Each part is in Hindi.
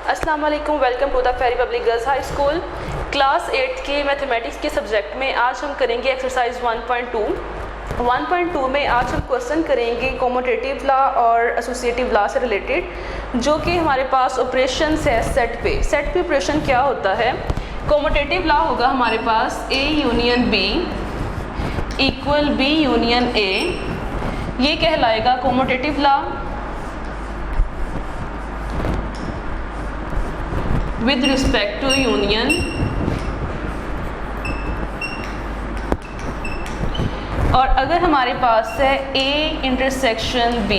अस्सलाम वालेकुम, welcome to the ferry public girls high school. Class 8 के मैथमेटिक्स के सब्जेक्ट में आज हम करेंगे एक्सरसाइज 1.2 में आज हम क्वेश्चन करेंगे कॉम्यूटेटिव लॉ और एसोसिएटिव लॉ से रिलेटेड, जो कि हमारे पास ऑपरेशन है सेट पे ऑपरेशन क्या होता है। कॉम्यूटेटिव लॉ होगा हमारे पास A union B equal B union A, ये कहलाएगा commutative law with respect to union और अगर हमारे पास है A इंटरसेक्शन B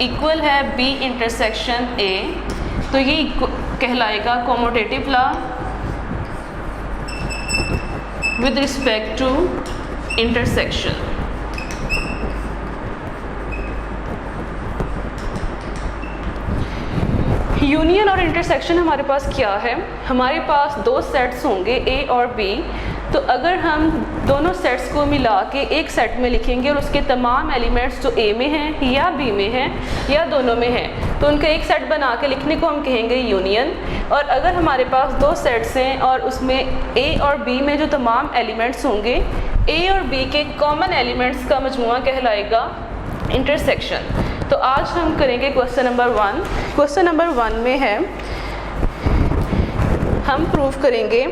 इक्वल है B इंटरसेक्शन A, तो ये कहलाएगा commutative law with respect to intersection। Union और इंटरसेक्शन हमारे पास क्या है, हमारे पास दो सेट्स होंगे A और B। तो अगर हम दोनों सेट्स को मिला के एक सेट में लिखेंगे और उसके तमाम एलिमेंट्स जो A में हैं या B में हैं या दोनों में हैं, तो उनका एक सेट बना के लिखने को हम कहेंगे यूनियन। और अगर हमारे पास दो सेट्स हैं और उसमें A और B में जो तमाम एलिमेंट्स होंगे, A और B के कॉमन एलिमेंट्स का मजमुआ कहलाएगा इंटरसेक्शन। तो आज हम करेंगे क्वेश्चन नंबर 1। क्वेश्चन नंबर 1 में है, हम प्रूव करेंगे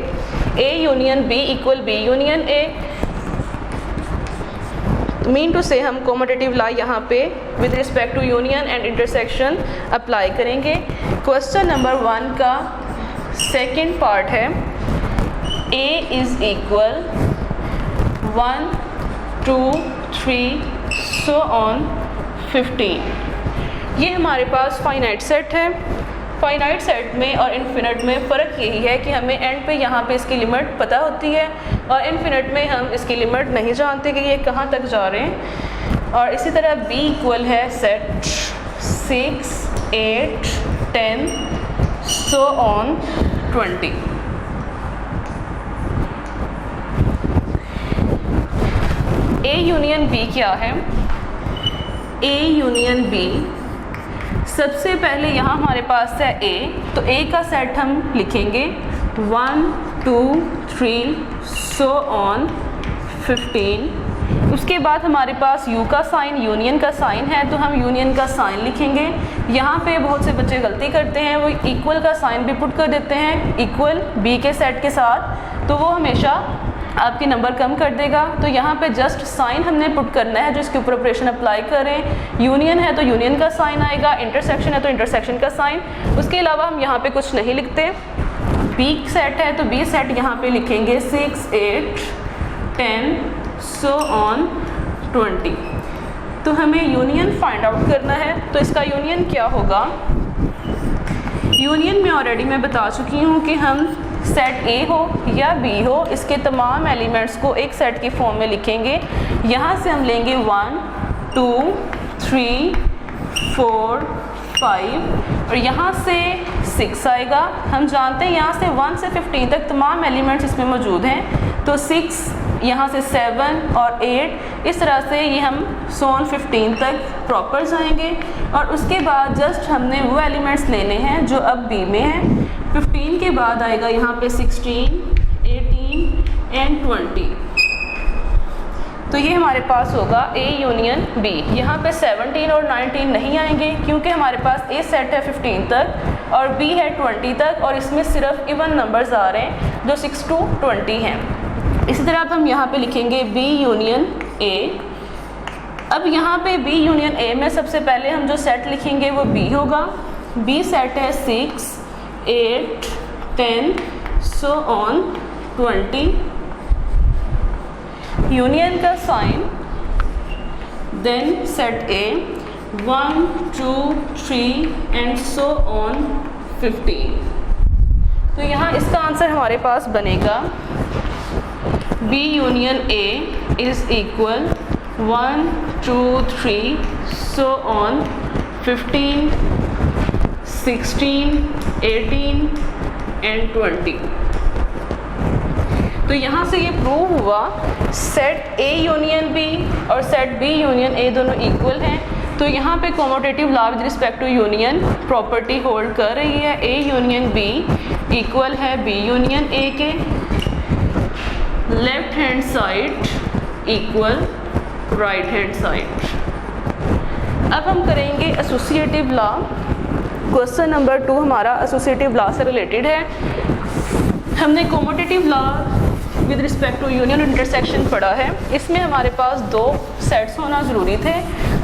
A union B equal B union A। Mean to say हम कॉम्यूटेटिव लॉ यहाँ पे with respect to union and intersection apply करेंगे। क्वेश्चन नंबर 1 का सेकंड पार्ट है A is equal 1 2 3 so on 15। ये हमारे पास फाइनाइट सेट है। फाइनाइट सेट में और इन्फिनिट में फ़र्क यही है कि हमें एंड पे यहाँ पे इसकी लिमिट पता होती है और इन्फिनिट में हम इसकी लिमिट नहीं जानते कि ये कहाँ तक जा रहे हैं। और इसी तरह B इक्वल है set 6 8 10 so on 20। A union B क्या है? A यूनियन B, सबसे पहले यहाँ हमारे पास है A, तो A का सेट हम लिखेंगे 1 2 3 सो ऑन 15। उसके बाद हमारे पास U का साइन यूनियन का साइन है, तो हम यूनियन का साइन लिखेंगे। यहाँ पे बहुत से बच्चे गलती करते हैं, वो इक्वल का साइन भी पुट कर देते हैं इक्वल B के सेट के साथ, तो वो हमेशा आपके नंबर कम कर देगा। तो यहाँ पे जस्ट साइन हमने पुट करना है जो इसके ऊपर ऑपरेशन अप्लाई करें। यूनियन है तो यूनियन का साइन आएगा, इंटरसेक्शन है तो इंटरसेक्शन का साइन। उसके अलावा हम यहाँ पे कुछ नहीं लिखते। B सेट है तो B सेट यहाँ पे लिखेंगे 6 8 10 सो ऑन 20। तो हमें यूनियन फाइंड आउट करना है, तो इसका यूनियन क्या होगा? यूनियन में ऑलरेडी मैं बता चुकी हूँ कि हम सेट A हो या B हो, इसके तमाम एलिमेंट्स को एक सेट की फॉर्म में लिखेंगे। यहाँ से हम लेंगे 1 2 3 4 5 और यहाँ से 6 आएगा। हम जानते हैं यहाँ से 1 से 15 तक तमाम एलिमेंट्स इसमें मौजूद हैं, तो 6 यहाँ से 7 और 8, इस तरह से ये हम सोन 15 तक प्रॉपर जाएंगे। और उसके बाद जस्ट हमने वो एलिमेंट्स लेने हैं जो अब B में हैं। 15 के बाद आएगा यहाँ पे 16 18 एंड 20। तो ये हमारे पास होगा A यूनियन B। यहाँ पे 17 और 19 नहीं आएंगे क्योंकि हमारे पास A सेट है 15 तक और B है 20 तक, और इसमें सिर्फ इवन नंबर्स आ रहे हैं जो 6 to 20 हैं। इसी तरह अब हम यहाँ पे लिखेंगे B यूनियन A। अब यहाँ पे B यूनियन A में सबसे पहले हम जो सेट लिखेंगे वो B होगा। B सेट है 6 8 10 सो ऑन 20। यूनियन का sign, then set A 1 2 3 and so on 15। तो यहाँ इसका आंसर हमारे पास बनेगा B union A is equal 1 2 3 so on 15 16 18 and 20। तो यहाँ से ये प्रूव हुआ सेट A यूनियन B और सेट B यूनियन A दोनों इक्वल हैं। तो यहाँ पे commutative law with respect to union property hold कर रही है। ए यूनियन बी इक्वल है बी यूनियन ए के, left hand side equal right hand side. अब हम करेंगे एसोसिएटिव लॉ। क्वेश्चन नंबर 2 हमारा एसोसिएटिव लॉ से रिलेटेड है। हमने commutative law with respect to union intersection पढ़ा है। इसमें हमारे पास 2 सेट्स होना ज़रूरी थे।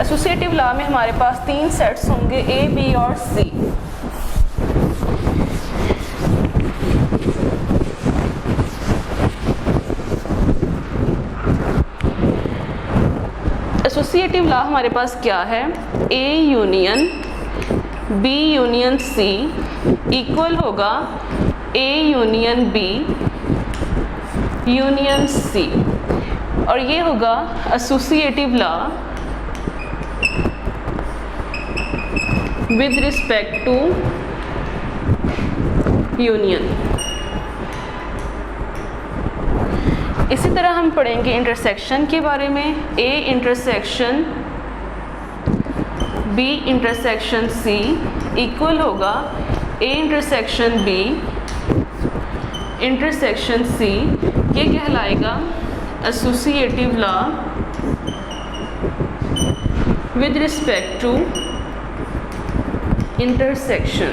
एसोसिएटिव लॉ में हमारे पास 3 सेट्स होंगे, ए बी और सी। एसोसिएटिव लॉ हमारे पास क्या है, A union B union C equal होगा A union B union C, और ये होगा associative law with respect to union. इसी तरह हम पढ़ेंगे इंटरसेक्शन के बारे में। A intersection B intersection C equal होगा A intersection B intersection C. ये कहलाएगा associative law with respect to intersection.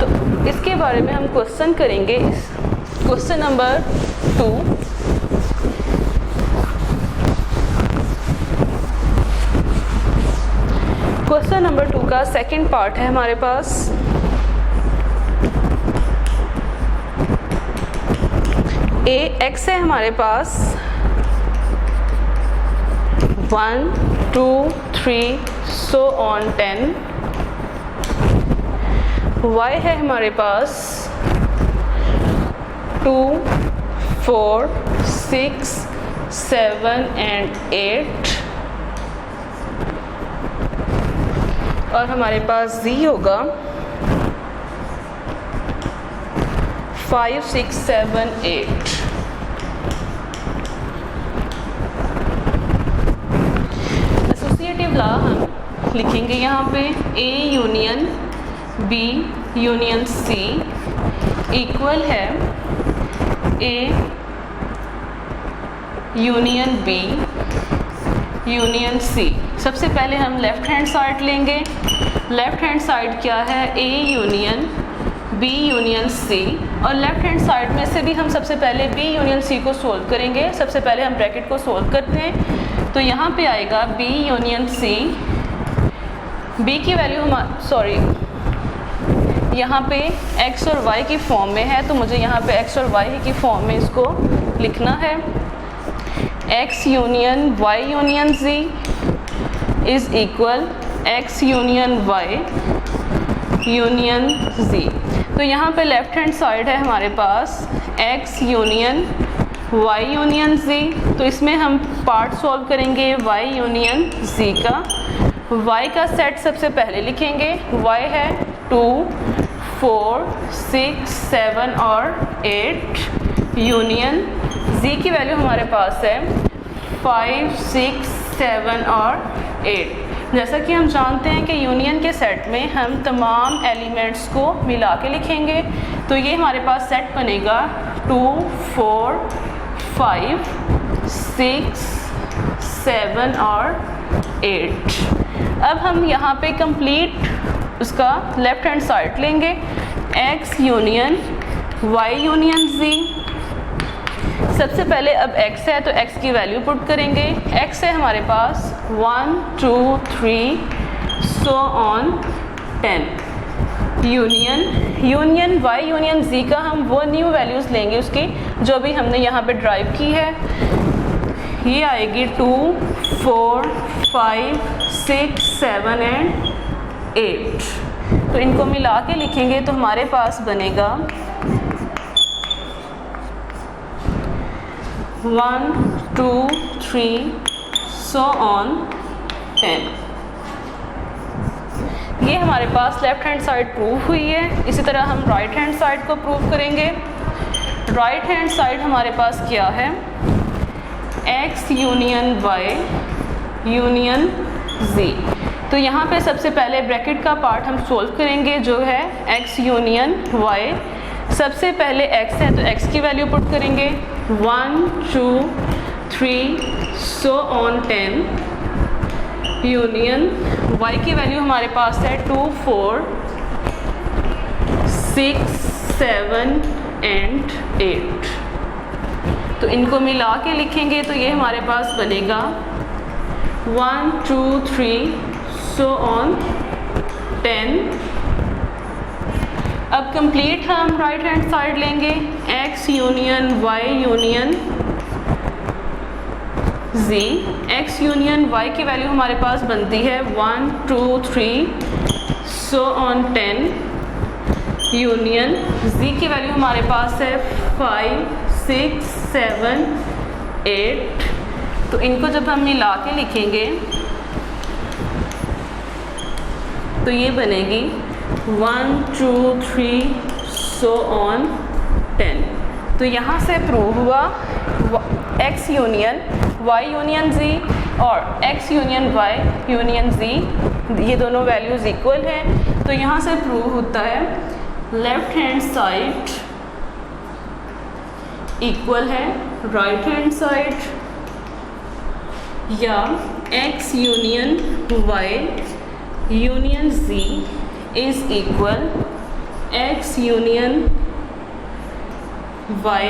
तो इसके बारे में हम क्वेश्चन करेंगे। क्वेश्चन नंबर 2, क्वेश्चन नंबर 2 का सेकंड पार्ट है हमारे पास। ए एक्स है हमारे पास 1 2 3 so on 10। y है हमारे पास 2 4 6 7 and 8, और हमारे पास z होगा 5 6 7 8। एसोसिएटिव लॉ हम लिखेंगे यहाँ पे A union B union C equal है A union B union C. सबसे पहले हम लेफ्ट हैंड साइड लेंगे। लेफ्ट हैंड साइड क्या है, A union B union C, और लेफ्ट हैंड साइड में से भी हम सबसे पहले बी यूनियन सी को सोल्व करेंगे। सबसे पहले हम ब्रैकेट को सोल्व करते हैं, तो यहाँ पे आएगा बी यूनियन सी। बी की वैल्यू यहाँ पे x और y की फॉर्म में है, तो मुझे यहाँ पे x और y की फॉर्म में इसको लिखना है। x union y union z is equal x union y union z। तो यहाँ पे लेफ्ट हैंड साइड है हमारे पास x union y union z, तो इसमें हम पार्ट सॉल्व करेंगे y यूनियन z का। y का सेट सबसे पहले लिखेंगे। y है 2 4 6 7 और 8 यूनियन z की वैल्यू हमारे पास है 5 6 7 और 8। जैसा कि हम जानते हैं कि यूनियन के सेट में हम तमाम एलिमेंट्स को मिला के लिखेंगे, तो ये हमारे पास सेट बनेगा 2 4 5 6 7 और 8। अब हम यहाँ पे कंप्लीट उसका लेफ्ट हैंड साइड लेंगे। x union y union z। सबसे पहले अब x है तो x की वैल्यू पुट करेंगे। x है हमारे पास 1 2 3 so on 10 union y union z का हम वो न्यू वैल्यूज़ लेंगे उसकी जो भी हमने यहाँ पे ड्राइव की है। ये आएगी 2 4 5 6 7 एंड 8। तो इनको मिला के लिखेंगे तो हमारे पास बनेगा 1 2 3 so on 10। ये हमारे पास लेफ्ट हैंड साइड प्रूव हुई है। इसी तरह हम राइट हैंड साइड को प्रूव करेंगे। राइट हैंड साइड हमारे पास क्या है, x union y union z। तो यहाँ पे सबसे पहले ब्रैकेट का पार्ट हम सोल्व करेंगे जो है x यूनियन y। सबसे पहले x है तो x की वैल्यू पुट करेंगे 1 2 3 सो ऑन 10 यूनियन y की वैल्यू हमारे पास है 2 4 6 7 एंड 8। तो इनको मिला के लिखेंगे तो ये हमारे पास बनेगा 1 2 3 सो ऑन 10। अब कंप्लीट हम राइट हैंड साइड लेंगे, x union y union z। x union y की वैल्यू हमारे पास बनती है 1 2 3 सो ऑन 10 यूनियन z की वैल्यू हमारे पास है 5 6 7 8। तो इनको जब हम मिला के लिखेंगे तो ये बनेगी 1 2 3 सो ऑन 10। तो यहाँ से प्रूव हुआ x union y union z और x union y union z ये दोनों वैल्यूज़ इक्वल हैं। तो यहाँ से प्रूव होता है लेफ्ट हैंड साइड इक्वल है राइट हैंड साइड, या x union y union z is equal x union y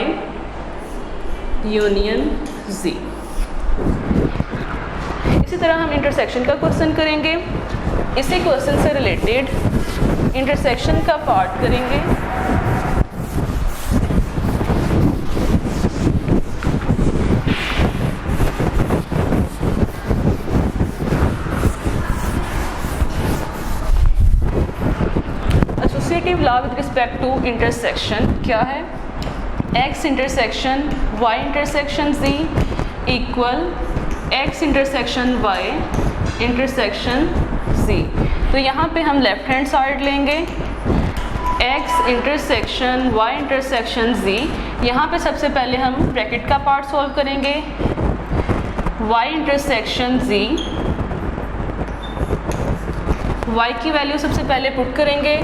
union z। इसी तरह हम इंटरसेक्शन का क्वेश्चन करेंगे। इसी क्वेश्चन से रिलेटेड इंटरसेक्शन का पार्ट करेंगे। Associative law with respect to intersection क्या है, x intersection y intersection z equal x intersection y intersection z। तो यहाँ पे हम लेफ्ट हैंड साइड लेंगे x intersection y intersection z। यहाँ पे सबसे पहले हम ब्रैकेट का पार्ट सॉल्व करेंगे, y इंटरसेक्शन z y की वैल्यू सबसे पहले पुट करेंगे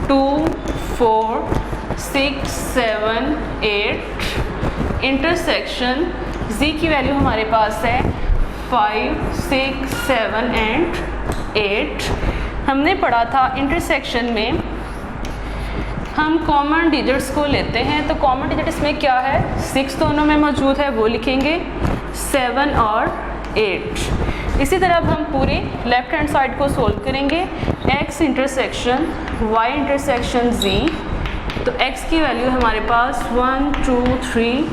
2 4 6 7 8 इंटरसेक्शन z की वैल्यू हमारे पास है 5 6 7 एंड 8। हमने पढ़ा था इंटरसेक्शन में हम कॉमन डिजिट्स को लेते हैं, तो कॉमन डिजिट इसमें क्या है 6 दोनों में मौजूद है वो लिखेंगे 7 और 8। इसी तरह अब हम पूरे लेफ्ट हैंड साइड को सोल्व करेंगे, x intersection y intersection z। तो x की वैल्यू हमारे पास 1 2 3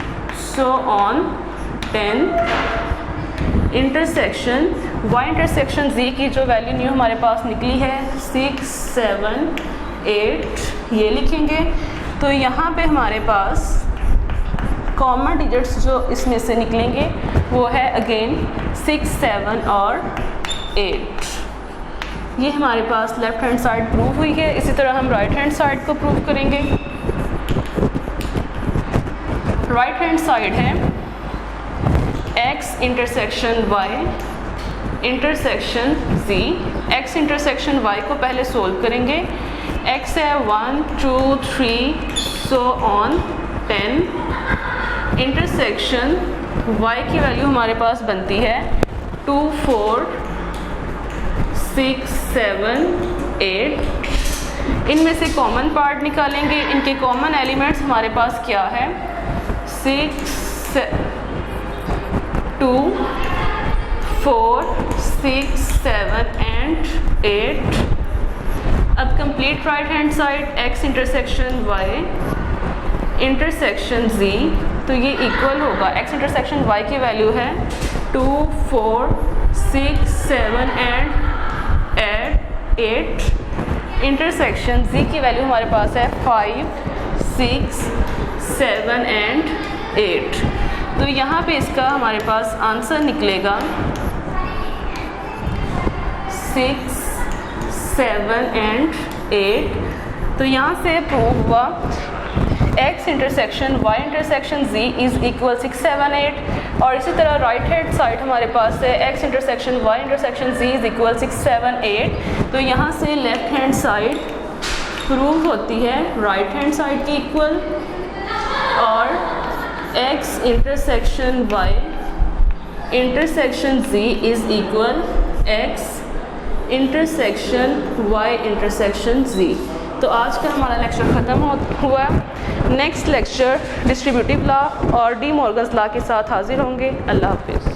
so on 10 intersection y intersection z की जो वैल्यू न्यू हमारे पास निकली है 6 7 8 ये लिखेंगे। तो यहाँ पे हमारे पास कॉमन डिजिट्स जो इसमें से निकलेंगे वो है अगेन 6 7 और 8। ये हमारे पास लेफ्ट हैंड साइड प्रूव हुई है। इसी तरह हम राइट हैंड साइड को प्रूव करेंगे। राइट हैंड साइड है x intersection y intersection z। x intersection y को पहले सोल्व करेंगे, x है 1 2 3 सो ऑन 10 इंटरसेक्शन y की वैल्यू हमारे पास बनती है 2 4 6 7 8। इनमें से कॉमन पार्ट निकालेंगे। इनके कॉमन एलिमेंट्स हमारे पास क्या है 6 2 4 6 7 एंड 8। अब complete right hand side x intersection y intersection z। तो ये इक्वल होगा, x इंटरसेक्शन y की वैल्यू है 2 4 6 7 एंड 8 इंटरसेक्शन z की वैल्यू हमारे पास है 5 6 7 एंड 8। तो यहाँ पे इसका हमारे पास आंसर निकलेगा 6 7 एंड 8। तो यहाँ से प्रूव हुआ x intersection y intersection z is equal 6 7 8। और इसी तरह राइट हैंड साइड हमारे पास है x intersection y intersection z is equal 6 7 8। तो यहाँ से लेफ्ट हैंड साइड प्रूव होती है राइट हैंड साइड की इक्वल, और x intersection y intersection z is equal x intersection y intersection z। तो आज का हमारा लेक्चर ख़त्म हुआ। नेक्स्ट लेक्चर डिस्ट्रीब्यूटिव लॉ और डी मॉर्गन्स लॉ के साथ हाजिर होंगे। अल्लाह हाफिज़।